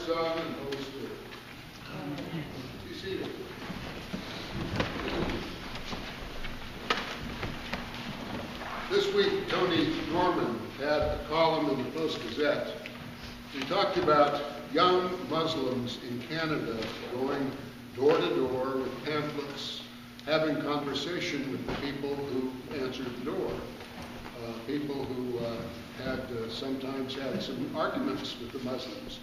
Son, and Holy Spirit. Amen. Be seated. This week, Tony Norman had a column in the Post-Gazette. He talked about young Muslims in Canada going door to door with pamphlets, having conversation with the people who answered the door. People who had sometimes had some arguments with the Muslims.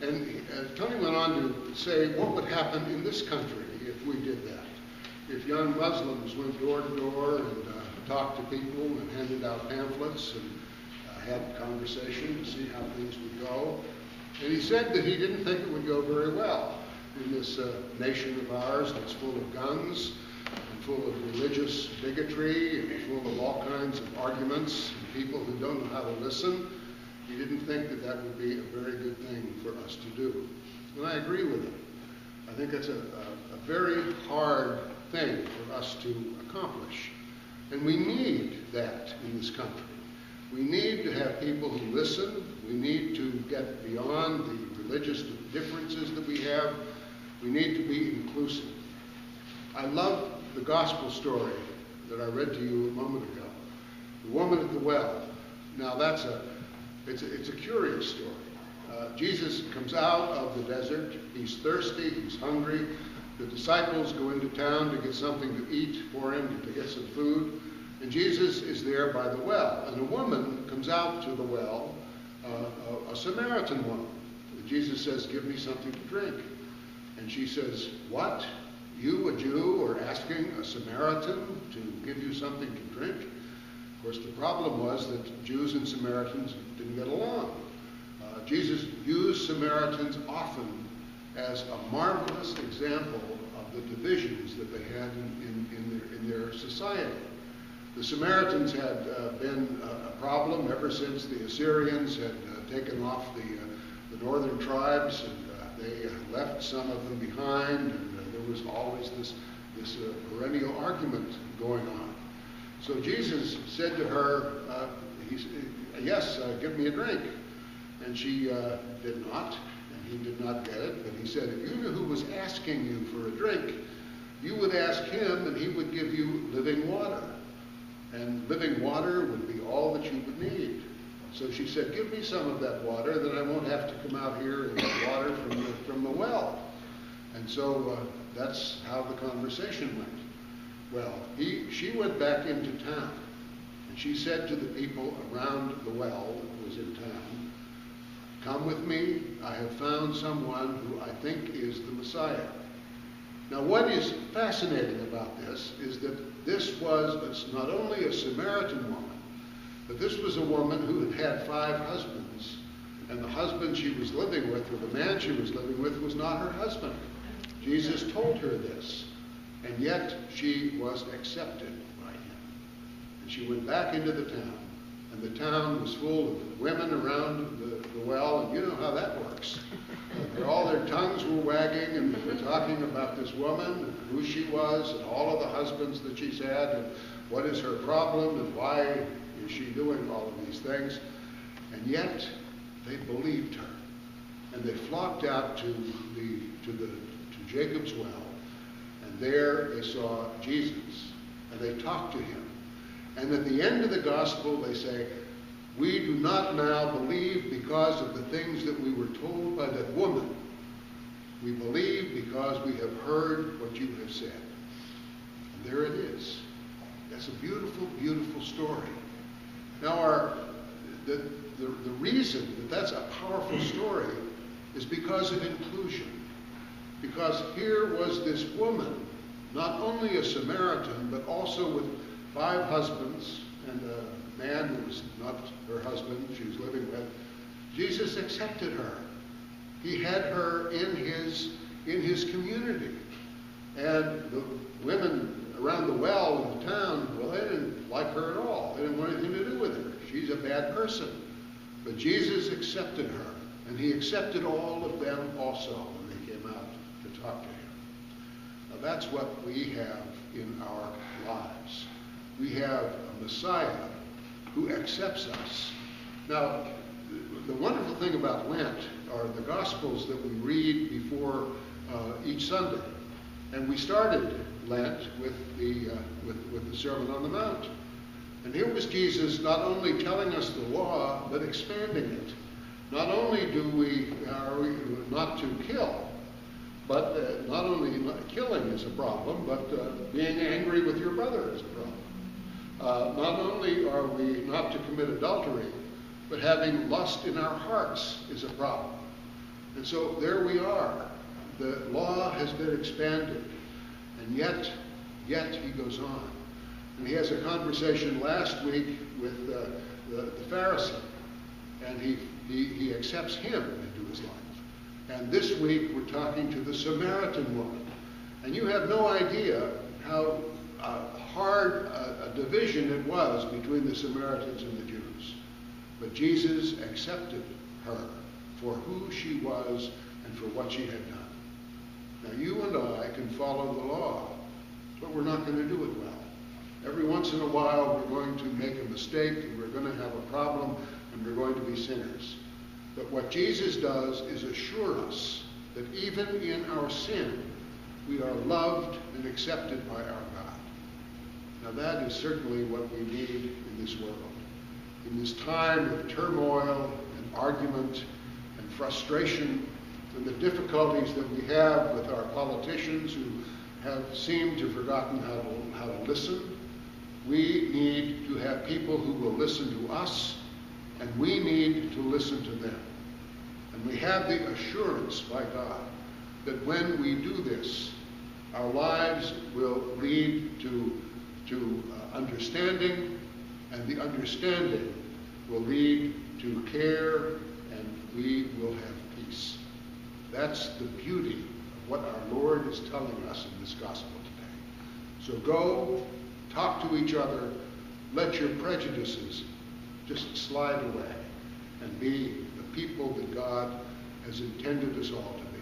And Tony went on to say what would happen in this country if we did that. If young Muslims went door to door and talked to people and handed out pamphlets and had conversation to see how things would go. And he said that he didn't think it would go very well in this nation of ours that's full of guns and full of religious bigotry and full of all kinds of arguments and people who don't know how to listen. He didn't think that that would be a very good thing for us to do. And I agree with him. I think it's a very hard thing for us to accomplish. And we need that in this country. We need to have people who listen. We need to get beyond the religious differences that we have. We need to be inclusive. I love the gospel story that I read to you a moment ago. The woman at the well. Now it's a curious story. Jesus comes out of the desert. He's thirsty. He's hungry. The disciples go into town to get something to eat for him, to get some food. And Jesus is there by the well. And a woman comes out to the well, a Samaritan woman. And Jesus says, "Give me something to drink." And she says, "What? You, a Jew, are asking a Samaritan to give you something to drink?" Of course, the problem was that Jews and Samaritans didn't get along. Jesus used Samaritans often as a marvelous example of the divisions that they had in their society. The Samaritans had been a problem ever since the Assyrians had taken off the northern tribes, and they left some of them behind, and there was always this perennial argument going on. So Jesus said to her, "Yes, give me a drink." And she did not, and he did not get it. But he said, "If you knew who was asking you for a drink, you would ask him, and he would give you living water. And living water would be all that you would need." So she said, "Give me some of that water, then I won't have to come out here and get water from the well." And so that's how the conversation went. Well, she went back into town, and she said to the people around the well that was in town, "Come with me. I have found someone who I think is the Messiah." Now, what is fascinating about this is that this was not only a Samaritan woman, but this was a woman who had had 5 husbands, and the husband she was living with, or the man she was living with, was not her husband. Jesus told her this, and yet she was accepted by him. And she went back into the town, and the town was full of women around the well, and you know how that works. All their tongues were wagging, and they were talking about this woman, and who she was, and all of the husbands that she's had, and what is her problem, and why is she doing all of these things. And yet, they believed her. And they flocked out to Jacob's well, and there they saw Jesus, and they talked to him. And at the end of the gospel, they say, "We do not now believe because of the things that we were told by that woman. We believe because we have heard what you have said." And there it is. That's a beautiful, beautiful story. Now, the reason that that's a powerful story is because of inclusion. Because here was this woman, not only a Samaritan, but also with 5 husbands, and a man who was not her husband she was living with. Jesus accepted her. He had her in his community. And the women around the well in the town, well, they didn't like her at all. They didn't want anything to do with her. She's a bad person. But Jesus accepted her, and he accepted all of them also when they came out to talk to him. Now that's what we have in our lives. We have a Messiah who accepts us. Now, the wonderful thing about Lent, or are the Gospels that we read before each Sunday. And we started Lent with the Sermon on the Mount. And here was Jesus not only telling us the law, but expanding it. Not only are we not to kill, but not only killing is a problem, but being angry with your brother is a problem. Not only are we not to commit adultery, but having lust in our hearts is a problem. And so there we are. The law has been expanded. And yet he goes on. And he has a conversation last week with the Pharisee. And he accepts him into his life. And this week we're talking to the Samaritan woman. And you have no idea how hard a division it was between the Samaritans and the Jews. But Jesus accepted her for who she was and for what she had done. Now you and I can follow the law, but we're not going to do it well. Every once in a while we're going to make a mistake, and we're going to have a problem, and we're going to be sinners. But what Jesus does is assure us that even in our sin, we are loved and accepted by our God. Now that is certainly what we need in this world. In this time of turmoil and argument and frustration and the difficulties that we have with our politicians who have seemed to have forgotten how to listen, we need to have people who will listen to us, and we need to listen to them. And we have the assurance by God that when we do this, our lives will lead to understanding, and the understanding will lead to care, and we will have peace. That's the beauty of what our Lord is telling us in this gospel today. So go, talk to each other, let your prejudices just slide away, and be the people that God has intended us all to be.